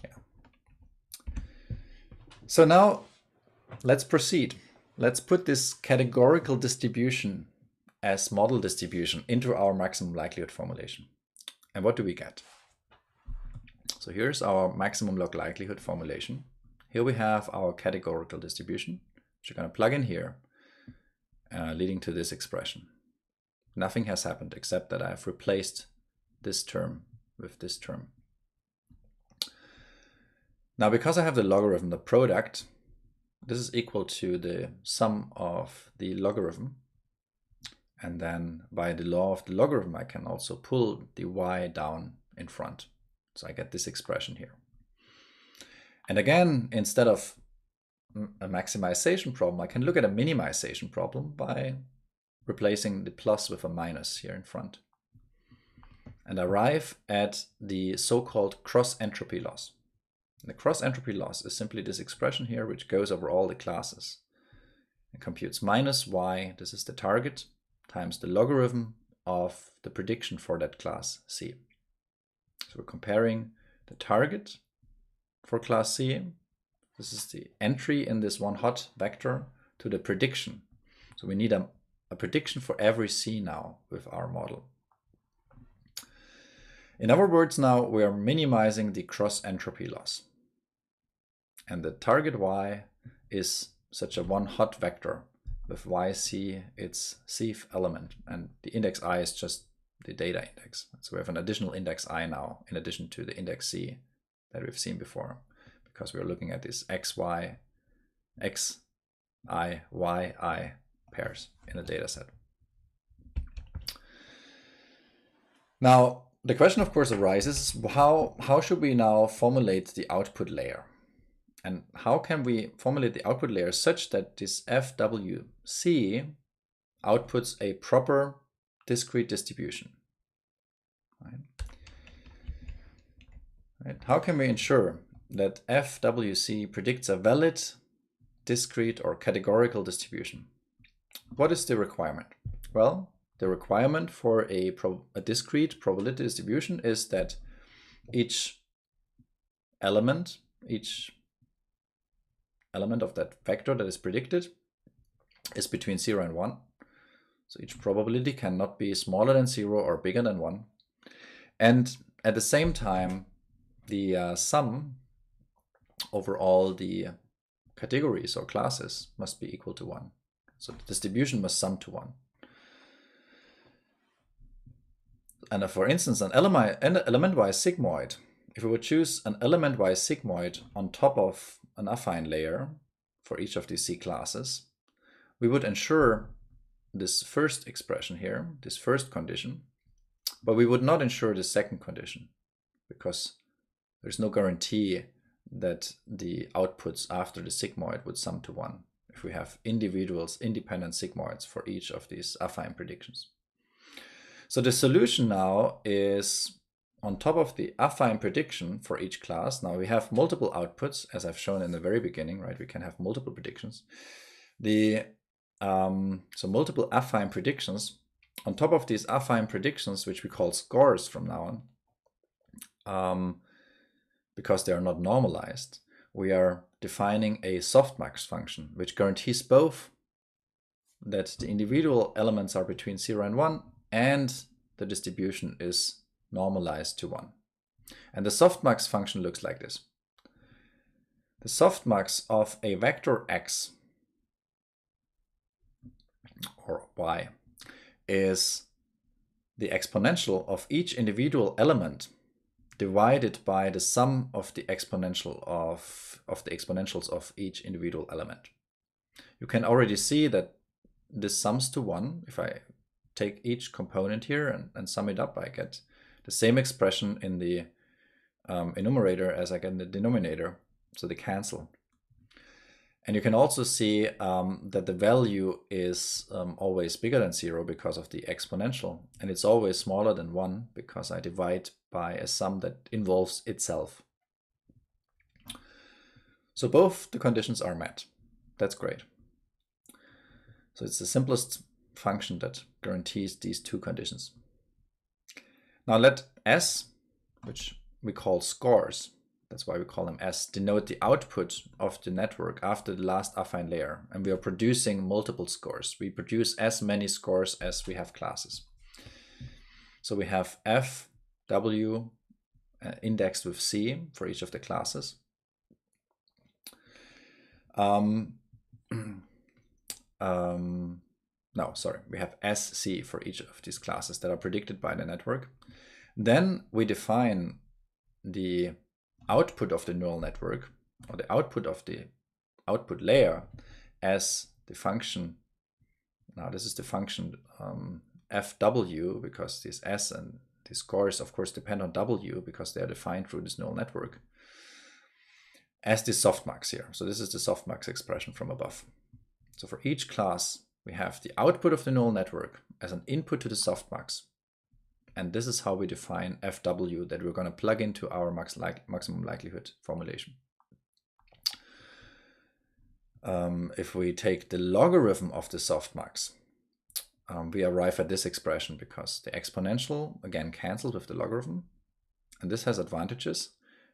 Yeah. So now let's proceed. Let's put this categorical distribution as model distribution into our maximum likelihood formulation. And what do we get? So here's our maximum log likelihood formulation. Here we have our categorical distribution, which we're going to plug in here, leading to this expression. Nothing has happened except that I've replaced this term with this term. Now, because I have the logarithm, the product, this is equal to the sum of the logarithm. And then by the law of the logarithm, I can also pull the y down in front. So I get this expression here. And again, instead of a maximization problem, I can look at a minimization problem by replacing the plus with a minus here in front. And arrive at the so-called cross-entropy loss. And the cross-entropy loss is simply this expression here, which goes over all the classes. It computes minus y, this is the target, times the logarithm of the prediction for that class C. So we're comparing the target for class C, this is the entry in this one hot vector, to the prediction. So we need a prediction for every C now with our model. In other words, now we are minimizing the cross-entropy loss. And the target y is such a one hot vector with yc, its cth element, and the index I is just the data index. So we have an additional index I now, in addition to the index c that we've seen before, because we're looking at these xy, xi, yi pairs in a data set. Now, the question, of course, arises, how should we now formulate the output layer? And how can we formulate the output layer such that this FWC outputs a proper discrete distribution? Right. How can we ensure that FWC predicts a valid, discrete, or categorical distribution? What is the requirement? Well, the requirement for a discrete probability distribution is that each element of that vector that is predicted is between 0 and 1. So each probability cannot be smaller than 0 or bigger than 1. And at the same time, the sum over all the categories or classes must be equal to 1. So the distribution must sum to 1. And for instance, an element-wise sigmoid, if we would choose an element-wise sigmoid on top of an affine layer for each of these C classes, we would ensure this first expression here, this first condition, but we would not ensure the second condition, because there's no guarantee that the outputs after the sigmoid would sum to 1 if we have independent sigmoids for each of these affine predictions. So the solution now is on top of the affine prediction for each class, now we have multiple outputs, as I've shown in the very beginning, right? We can have multiple predictions. So multiple affine predictions. On top of these affine predictions, which we call scores from now on, because they are not normalized, we are defining a softmax function, which guarantees both that the individual elements are between 0 and 1 and the distribution is normalized to 1. And the softmax function looks like this. The softmax of a vector x or y is the exponential of each individual element divided by the sum of the exponential of the exponentials of each individual element. You can already see that this sums to 1. If I take each component here and sum it up, I get the same expression in the enumerator as I get in the denominator, so they cancel. And you can also see that the value is always bigger than 0 because of the exponential, and it's always smaller than 1 because I divide by a sum that involves itself. So both the conditions are met. That's great. So it's the simplest function that guarantees these two conditions. Now let S, which we call scores, that's why we call them S, denote the output of the network after the last affine layer. And we are producing multiple scores. We produce as many scores as we have classes. So we have F, W indexed with C for each of the classes. We have SC for each of these classes that are predicted by the network. Then we define the output of the neural network, or the output of the output layer, as the function. Now this is the function FW, because this S and the scores of course depend on W because they are defined through this neural network, as the softmax here. So this is the softmax expression from above. So for each class we have the output of the neural network as an input to the softmax. And this is how we define FW that we're going to plug into our maximum likelihood formulation. If we take the logarithm of the softmax, we arrive at this expression because the exponential again cancels with the logarithm. And this has advantages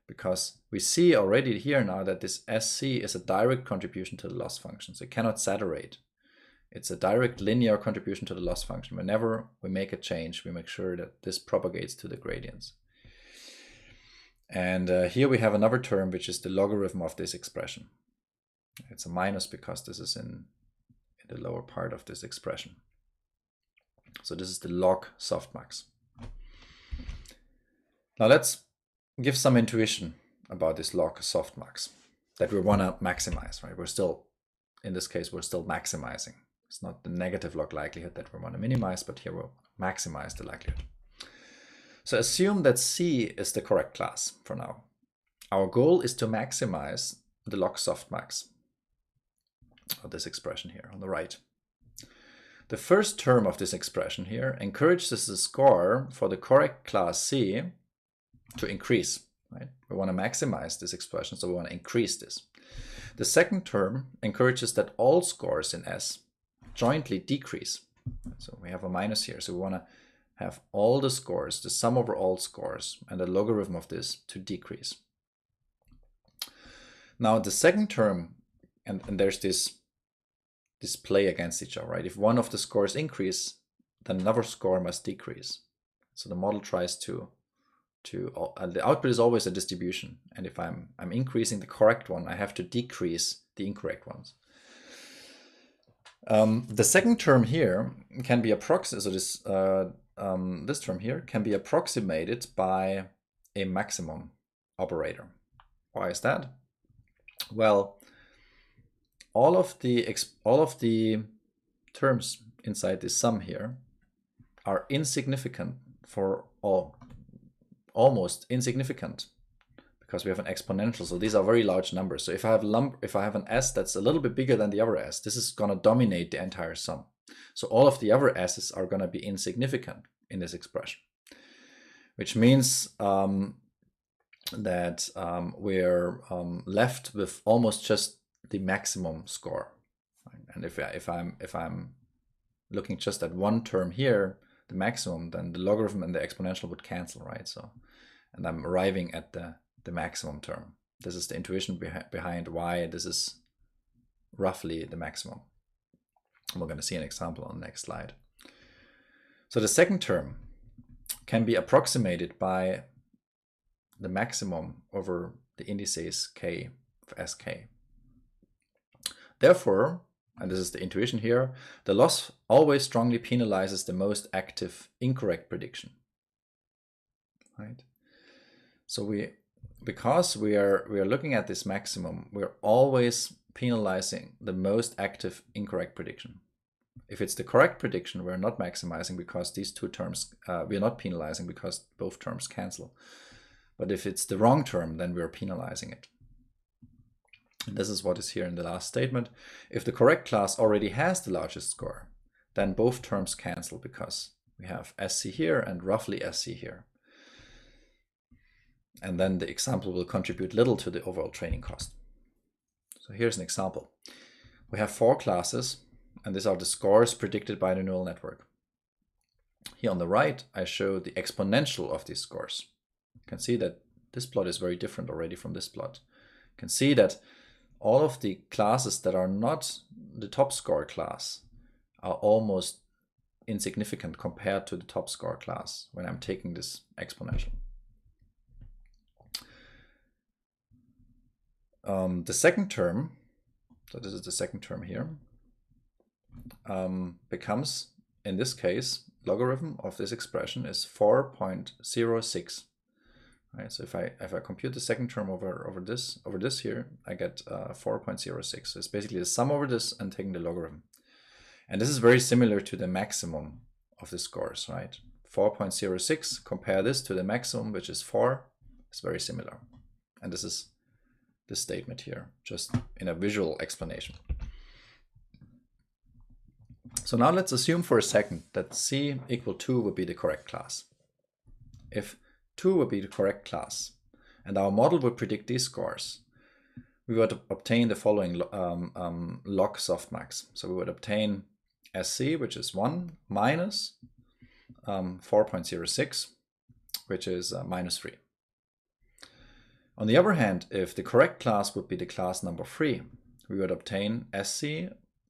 because we see already here now that this SC is a direct contribution to the loss function. So it cannot saturate. It's a direct linear contribution to the loss function. Whenever we make a change, we make sure that this propagates to the gradients. And here we have another term, which is the logarithm of this expression. It's a minus because this is in the lower part of this expression. So this is the log softmax. Now let's give some intuition about this log softmax that we want to maximize, right? We're still, in this case, we're still maximizing. It's not the negative log likelihood that we want to minimize, but here we'll maximize the likelihood. So assume that C is the correct class for now. Our goal is to maximize the log softmax of this expression here on the right. The first term of this expression here encourages the score for the correct class C to increase, right? We want to maximize this expression, so we want to increase this. The second term encourages that all scores in S jointly decrease. So we have a minus here. So we want to have all the scores, the sum over all scores, and the logarithm of this to decrease. Now the second term, and there's this play against each other, right? If one of the scores increase, then another score must decrease. So the model tries to the output is always a distribution, and if I'm increasing the correct one, I have to decrease the incorrect ones. The second term here can be approximated. So this term here can be approximated by a maximum operator. Why is that? Well, all of the terms inside this sum here are insignificant for almost insignificant, because we have an exponential. So these are very large numbers. So if I have an S that's a little bit bigger than the other S, this is going to dominate the entire sum. So all of the other S's are going to be insignificant in this expression. which means that we're left with almost just the maximum score. And if I'm looking just at one term here, the maximum, then the logarithm and the exponential would cancel, right? So, and I'm arriving at the maximum term. This is the intuition behind why this is roughly the maximum. And we're going to see an example on the next slide. So the second term can be approximated by the maximum over the indices k of sk. Therefore, and this is the intuition here, the loss always strongly penalizes the most active incorrect prediction. Right? So because we are looking at this maximum, we're always penalizing the most active incorrect prediction. If it's the correct prediction, we're not maximizing because these two terms, we're not penalizing because both terms cancel. But if it's the wrong term, then we're penalizing it. And this is what is here in the last statement. If the correct class already has the largest score, then both terms cancel because we have SC here and roughly SC here. And then the example will contribute little to the overall training cost. So here's an example. We have 4 classes, and these are the scores predicted by the neural network. Here on the right, I show the exponential of these scores. You can see that this plot is very different already from this plot. You can see that all of the classes that are not the top score class are almost insignificant compared to the top score class when I'm taking this exponential. The second term, so this is the second term here, becomes, in this case, logarithm of this expression is 4.06. Right, so if I compute the second term over this here, I get 4.06. So it's basically the sum over this and taking the logarithm. And this is very similar to the maximum of the scores, right? 4.06, compare this to the maximum, which is 4, it's very similar. And this is this statement here, just in a visual explanation. So now let's assume for a second that C equal 2 would be the correct class. If 2 would be the correct class, and our model would predict these scores, we would obtain the following log softmax. So we would obtain SC, which is 1, minus 4.06, which is minus 3. On the other hand, if the correct class would be the class number 3, we would obtain SC,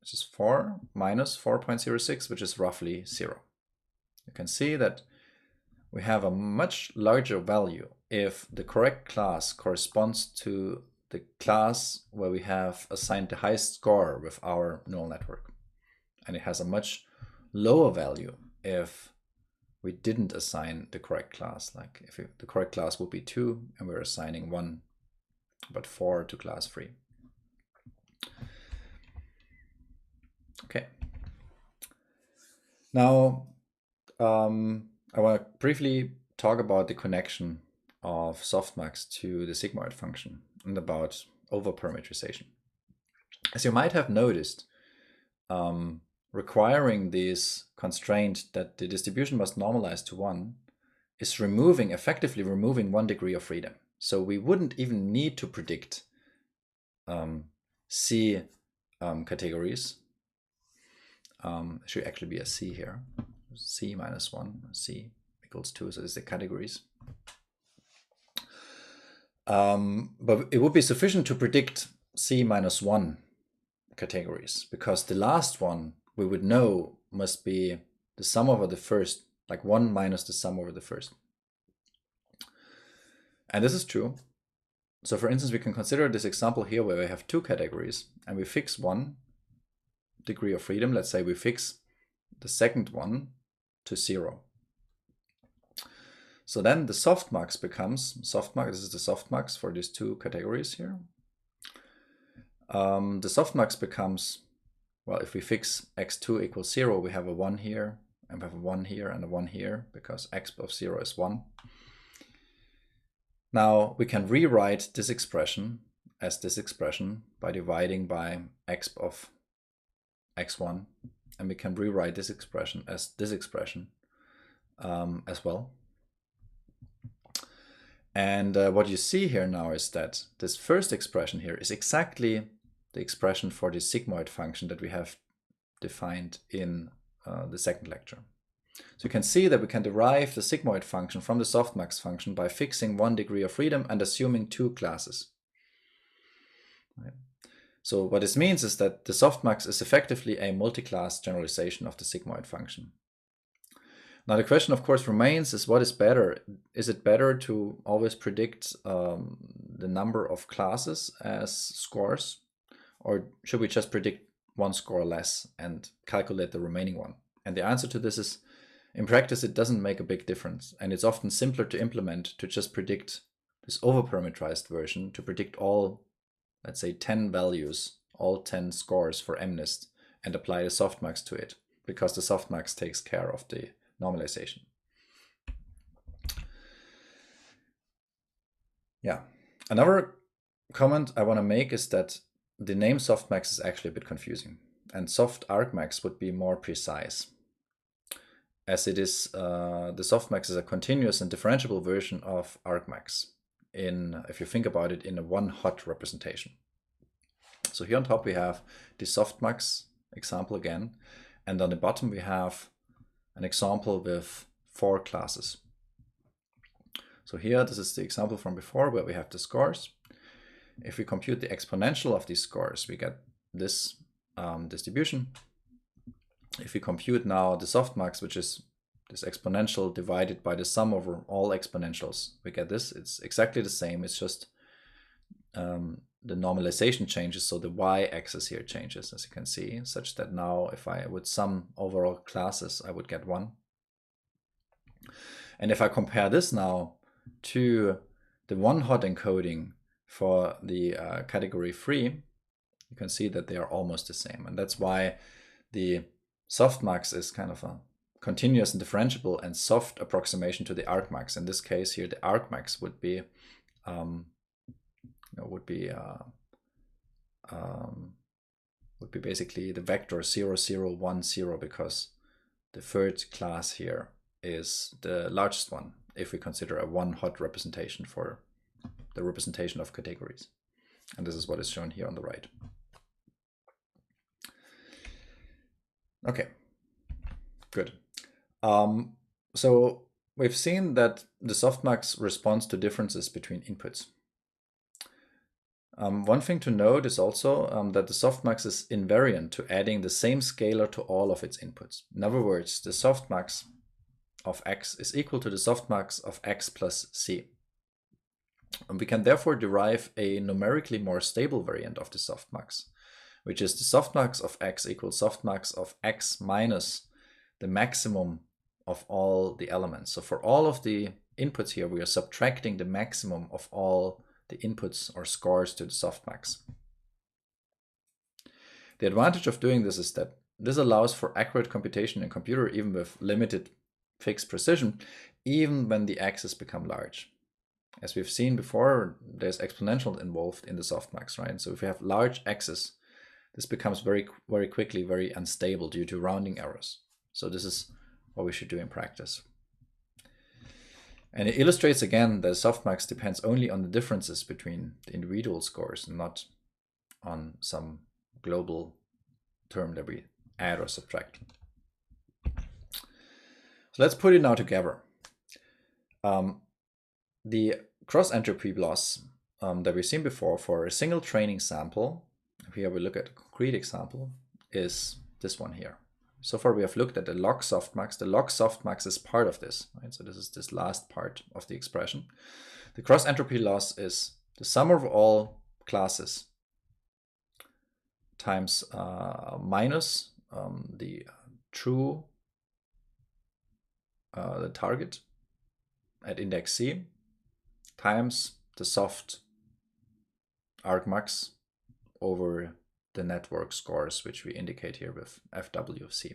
which is 4, minus 4.06, which is roughly 0. You can see that we have a much larger value if the correct class corresponds to the class where we have assigned the highest score with our neural network. And it has a much lower value if we didn't assign the correct class. Like if the correct class would be 2 and we're assigning 1, but 4 to class 3. Okay. Now, I want to briefly talk about the connection of softmax to the sigmoid function and about overparameterization. As you might have noticed, requiring this constraint that the distribution must normalize to 1 is effectively removing 1 degree of freedom. So we wouldn't even need to predict C categories. It should actually be a C here. C minus 1, C equals 2, so this is the categories. But it would be sufficient to predict C minus 1 categories, because the last one we would know must be the sum over the first, like 1 minus the sum over the first. And this is true. So for instance, we can consider this example here where we have 2 categories and we fix 1 degree of freedom. Let's say we fix the second one to 0. So then the softmax becomes, this is the softmax for these 2 categories here. The softmax becomes, well, if we fix x2 equals 0, we have a 1 here, and we have a 1 here and a 1 here, because x of 0 is 1. Now we can rewrite this expression as this expression by dividing by x of x1, and we can rewrite this expression as this expression as well. And what you see here now is that this first expression here is exactly the expression for the sigmoid function that we have defined in the second lecture. So you can see that we can derive the sigmoid function from the softmax function by fixing 1 degree of freedom and assuming 2 classes. Right. So what this means is that the softmax is effectively a multi-class generalization of the sigmoid function. Now the question, of course, remains is what is better? Is it better to always predict the number of classes as scores, or should we just predict 1 score less and calculate the remaining one? And the answer to this is, in practice, it doesn't make a big difference, and it's often simpler to implement to just predict this overparameterized version, to predict all, let's say, 10 values, all 10 scores for MNIST, and apply the softmax to it, because the softmax takes care of the normalization. Yeah. Another comment I want to make is that the name softmax is actually a bit confusing, and soft argmax would be more precise, as it is the softmax is a continuous and differentiable version of argmax, if you think about it, in a one-hot representation. So here on top we have the softmax example again, and on the bottom we have an example with 4 classes. So here, this is the example from before where we have the scores. If we compute the exponential of these scores, we get this distribution. If we compute now the softmax, which is this exponential divided by the sum over all exponentials, we get this. It's exactly the same. It's just the normalization changes, so the y-axis here changes, as you can see, such that now if I would sum overall classes, I would get 1. And if I compare this now to the one-hot encoding for the category 3, you can see that they are almost the same. And that's why the softmax is kind of a continuous and differentiable and soft approximation to the argmax. In this case here, the argmax would be basically the vector 0, 0, 1, 0, because the third class here is the largest one if we consider a one-hot representation for the representation of categories. And this is what is shown here on the right. Okay, good. So we've seen that the softmax responds to differences between inputs. One thing to note is also that the softmax is invariant to adding the same scalar to all of its inputs. In other words, the softmax of x is equal to the softmax of x plus c. And we can therefore derive a numerically more stable variant of the softmax, which is the softmax of x equals softmax of x minus the maximum of all the elements. So for all of the inputs here, we are subtracting the maximum of all the inputs or scores to the softmax. The advantage of doing this is that this allows for accurate computation in computer even with limited fixed precision, even when the x's become large. As we've seen before, there's exponential involved in the softmax, right? So if we have large x's, this becomes very, very quickly very unstable due to rounding errors. So this is what we should do in practice. And it illustrates again that softmax depends only on the differences between the individual scores and not on some global term that we add or subtract. So let's put it now together. The cross entropy loss that we've seen before for a single training sample, here we look at a concrete example, is this one here. So far we have looked at the log softmax. The log softmax is part of this, right? So this is this last part of the expression. The cross entropy loss is the sum of all classes times minus the true, the target at index C, times the soft argmax over the network scores, which we indicate here with FW of C.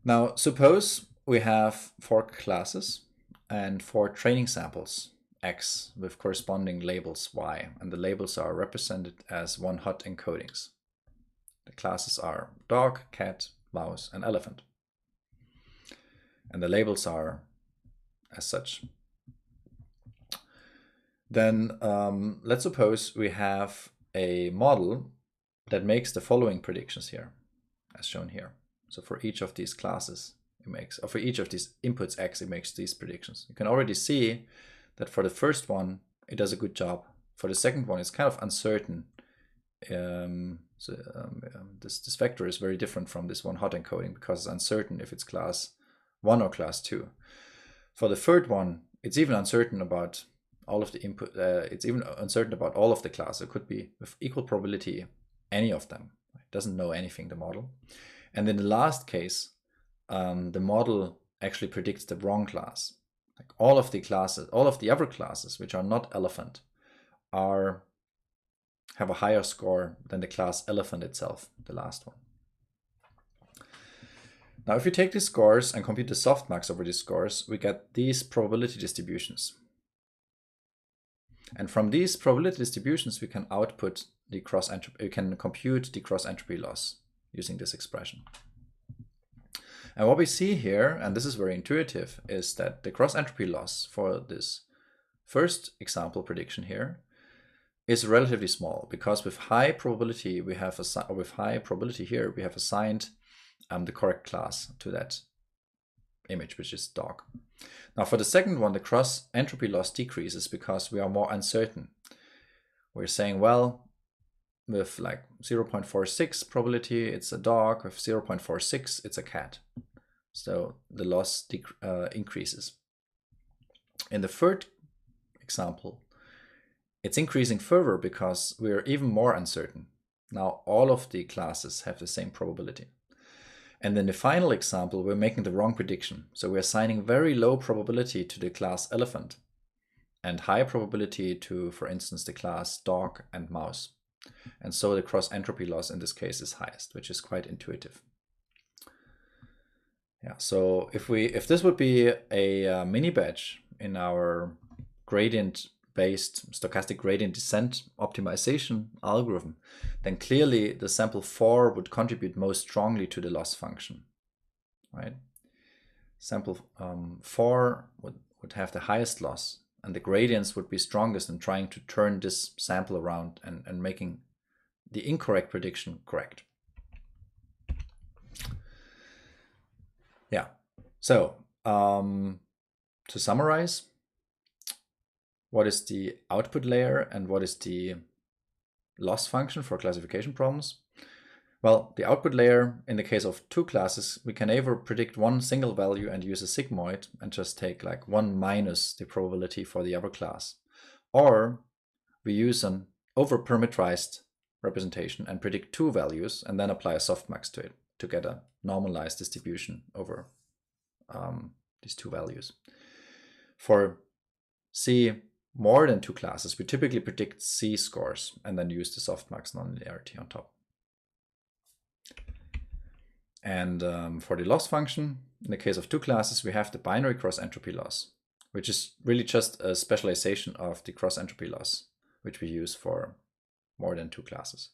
Now, suppose we have 4 classes and 4 training samples, X, with corresponding labels Y, and the labels are represented as one-hot encodings. The classes are dog, cat, mouse, and elephant. And the labels are as such. Then let's suppose we have a model that makes the following predictions here, as shown here. So for each of these classes, it makes, or for each of these inputs x, it makes these predictions. You can already see that for the first one, it does a good job. For the second one, it's kind of uncertain. This vector is very different from this one hot encoding because it's uncertain if it's class 1 or class 2. For the third one, it's even uncertain about all of the input. It's even uncertain about all of the classes. It could be with equal probability any of them. It doesn't know anything, the model. And in the last case, the model actually predicts the wrong class. Like all of the classes, all of the other classes which are not elephant have a higher score than the class elephant itself, the last one. Now, if we take these scores and compute the softmax over these scores, we get these probability distributions. And from these probability distributions, we can output the cross entropy. We can compute the cross entropy loss using this expression. And what we see here, and this is very intuitive, is that the cross entropy loss for this first example prediction here is relatively small, because with high probability we have here we have assigned the correct class to that image, which is dog. Now for the second one, the cross entropy loss decreases because we are more uncertain. We're saying, well, with like 0.46 probability it's a dog, with 0.46 it's a cat. So the loss increases. In the third example, it's increasing further because we're even more uncertain. Now all of the classes have the same probability. And in the final example, we're making the wrong prediction. So we're assigning very low probability to the class elephant and high probability to, for instance, the class dog and mouse. And so the cross entropy loss in this case is highest, which is quite intuitive. Yeah, so if this would be a mini batch in our gradient-based stochastic gradient descent optimization algorithm, then clearly the sample 4 would contribute most strongly to the loss function, right? Sample 4 would have the highest loss, and the gradients would be strongest in trying to turn this sample around and making the incorrect prediction correct. Yeah, so to summarize, what is the output layer and what is the loss function for classification problems? Well, the output layer, in the case of two classes, we can either predict one single value and use a sigmoid and just take like 1 minus the probability for the other class. Or we use an over-parameterized representation and predict 2 values and then apply a softmax to it to get a normalized distribution over these 2 values. For C more than 2 classes, we typically predict C scores and then use the softmax nonlinearity on top. And for the loss function, in the case of 2 classes, we have the binary cross entropy loss, which is really just a specialization of the cross entropy loss, which we use for more than 2 classes.